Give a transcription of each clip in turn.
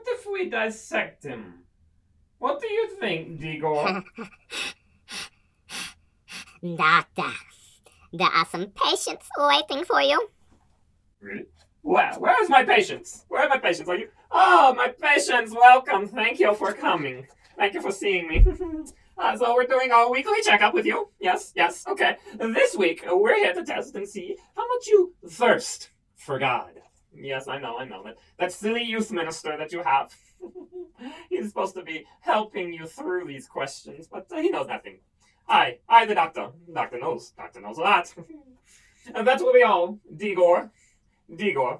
if we dissect him? What do you think, Digor? Doctor, there are some patients waiting for you. Really? Well, where's my patients? Where are my patients? Are you? Oh, my patients, welcome. Thank you for coming. Thank you for seeing me. So we're doing our weekly checkup with you. Yes, yes, okay. This week, we're here to test and see how much you thirst for God. Yes, I know. That silly youth minister that you have. He's supposed to be helping you through these questions, but he knows nothing. I, the doctor. Doctor knows a lot. And that's what we all, Digor.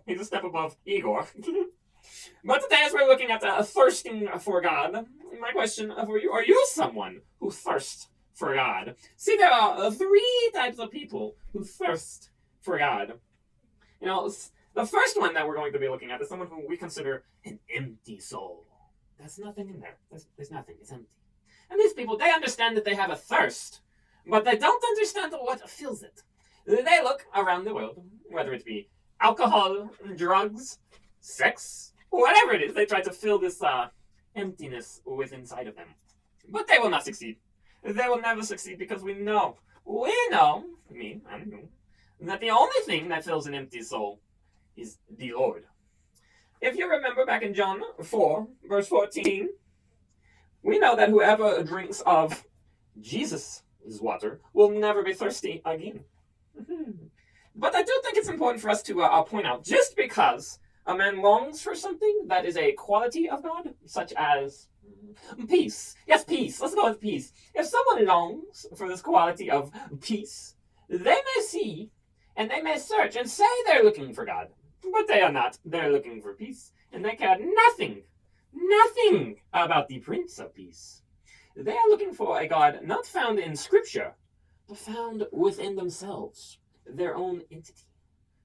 He's a step above Igor. But today, as we're looking at thirsting for God, my question for you, are you someone who thirsts for God? See, there are three types of people who thirst for God. You know, the first one that we're going to be looking at is someone who we consider an empty soul. There's nothing in there. There's nothing. It's empty. And these people, they understand that they have a thirst, but they don't understand what fills it. They look around the world, whether it be alcohol, drugs, sex, whatever it is, they try to fill this emptiness within inside of them. But they will not succeed. They will never succeed because we know, me and you, that the only thing that fills an empty soul is the Lord. If you remember back in John 4, verse 14, we know that whoever drinks of Jesus' water will never be thirsty again. But I do think it's important for us to point out, just because a man longs for something that is a quality of God, such as peace. Yes, peace. Let's go with peace. If someone longs for this quality of peace, they may see and they may search and say they're looking for God, but they are not. They're looking for peace, and they care nothing about the Prince of Peace. They are looking for a God not found in Scripture, but found within themselves, their own entity.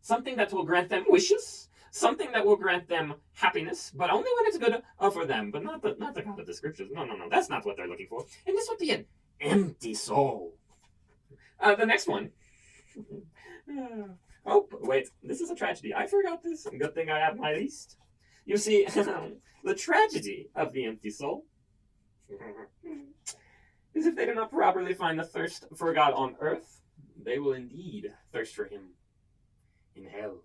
Something that will grant them wishes, something that will grant them happiness, but only when it's good for them, but not the God of the Scriptures. No, that's not what they're looking for. And this would be an empty soul. The next one. Oh, wait, this is a tragedy. I forgot this. Good thing I have my list. You see, the tragedy of the empty soul is if they do not properly find the thirst for God on earth, they will indeed thirst for Him in hell.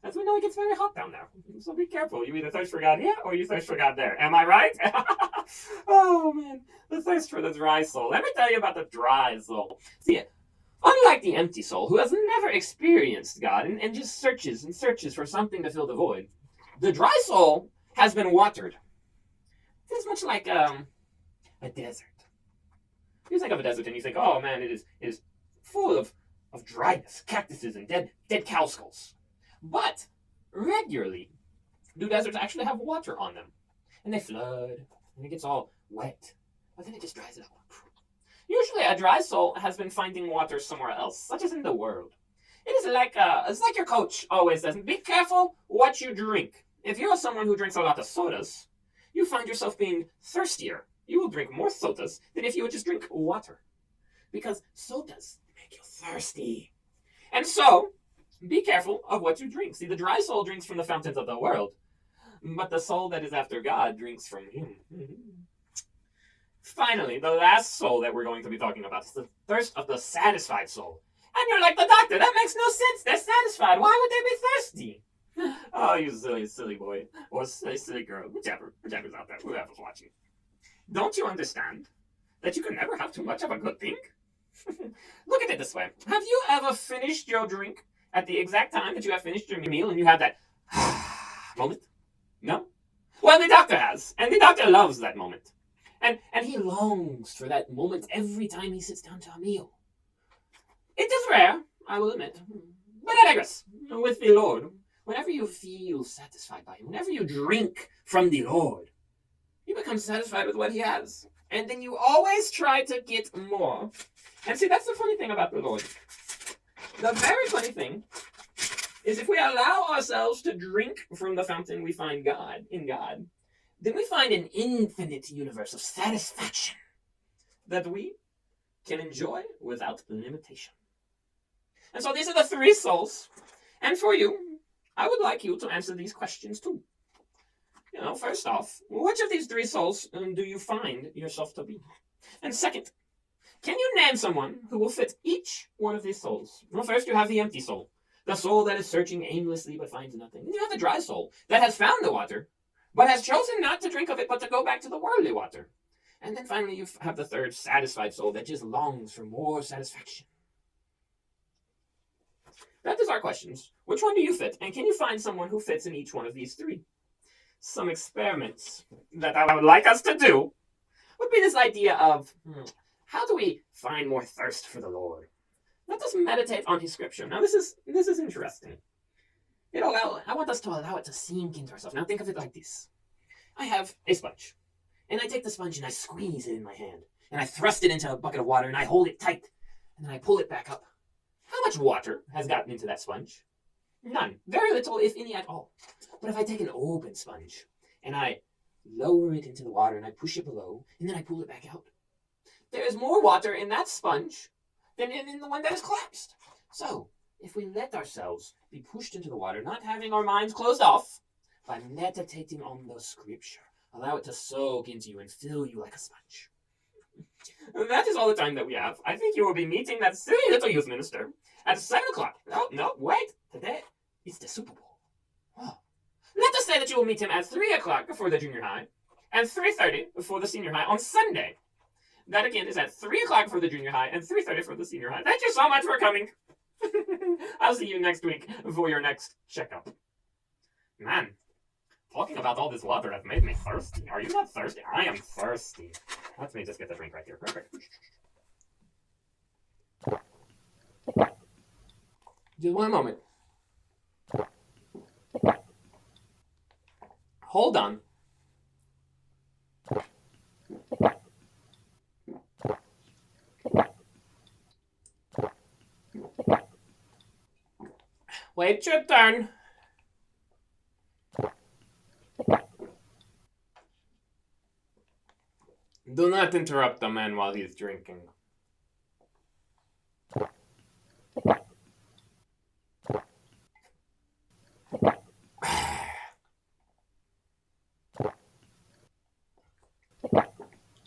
As we know, it gets very hot down there. So be careful. You either thirst for God here or you thirst for God there. Am I right? Oh, man. The thirst for the dry soul. Let me tell you about the dry soul. See, unlike the empty soul, who has never experienced God and just searches and searches for something to fill the void, the dry soul has been watered. It's much like a desert. You think of a desert and you think, oh man, it is full of dryness, cactuses, and dead cow skulls. But regularly, do deserts actually have water on them? And they flood, and it gets all wet, but then it just dries it up. Usually, a dry soul has been finding water somewhere else, such as in the world. It is like it's like your coach always says: be careful what you drink. If you're someone who drinks a lot of sodas, you find yourself being thirstier. You will drink more sodas than if you would just drink water, because sodas make you thirsty. And so, be careful of what you drink. See, the dry soul drinks from the fountains of the world, but the soul that is after God drinks from Him. Finally, the last soul that we're going to be talking about is the thirst of the satisfied soul. And you're like, the doctor, that makes no sense. They're satisfied. Why would they be thirsty? Oh, you silly boy. Or silly girl. Whichever's out there. Whoever's watching. Don't you understand that you can never have too much of a good thing? Look at it this way. Have you ever finished your drink at the exact time that you have finished your meal and you have that moment? No? Well, the doctor has. And the doctor loves that moment. And he longs for that moment every time he sits down to a meal. It is rare, I will admit. But I digress. With the Lord, whenever you feel satisfied by Him, whenever you drink from the Lord, you become satisfied with what He has. And then you always try to get more. And see, that's the funny thing about the Lord. The very funny thing is if we allow ourselves to drink from the fountain we find God, in God, then we find an infinite universe of satisfaction that we can enjoy without limitation. And so these are the three souls. And for you, I would like you to answer these questions too. First off, which of these three souls do you find yourself to be? And second, can you name someone who will fit each one of these souls? Well, first you have the empty soul, the soul that is searching aimlessly but finds nothing. Then you have the dry soul that has found the water, but has chosen not to drink of it, but to go back to the worldly water. And then finally you have the third satisfied soul that just longs for more satisfaction. That is our questions. Which one do you fit? And can you find someone who fits in each one of these three? Some experiments that I would like us to do would be this idea of how do we find more thirst for the Lord? Let us meditate on His Scripture. Now, this is interesting. I want us to allow it to sink into ourselves. Now, think of it like this: I have a sponge, and I take the sponge and I squeeze it in my hand, and I thrust it into a bucket of water, and I hold it tight, and then I pull it back up. How much water has gotten into that sponge? None. Very little, if any at all. But if I take an open sponge and I lower it into the water and I push it below and then I pull it back out, there is more water in that sponge than in the one that is collapsed. So, if we let ourselves be pushed into the water, not having our minds closed off, by meditating on the Scripture, allow it to soak into you and fill you like a sponge. That is all the time that we have. I think you will be meeting that silly little youth minister at 7 o'clock. No, wait. Today, it's the Super Bowl. Oh. Let us say that you will meet him at 3 o'clock for the junior high and 3:30 for the senior high on Sunday. That again is at 3 o'clock for the junior high and 3:30 for the senior high. Thank you so much for coming. I'll see you next week for your next checkup. Man, talking about all this water has made me thirsty. Are you not thirsty? I am thirsty. Let me just get the drink right here. Perfect. Just one moment. Hold on. Wait your turn. Do not interrupt the man while he's drinking.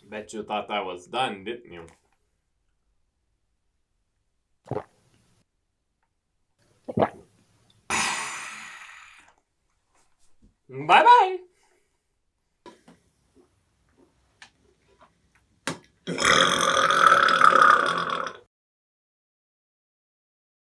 Bet you thought I was done, didn't you? Bye-bye.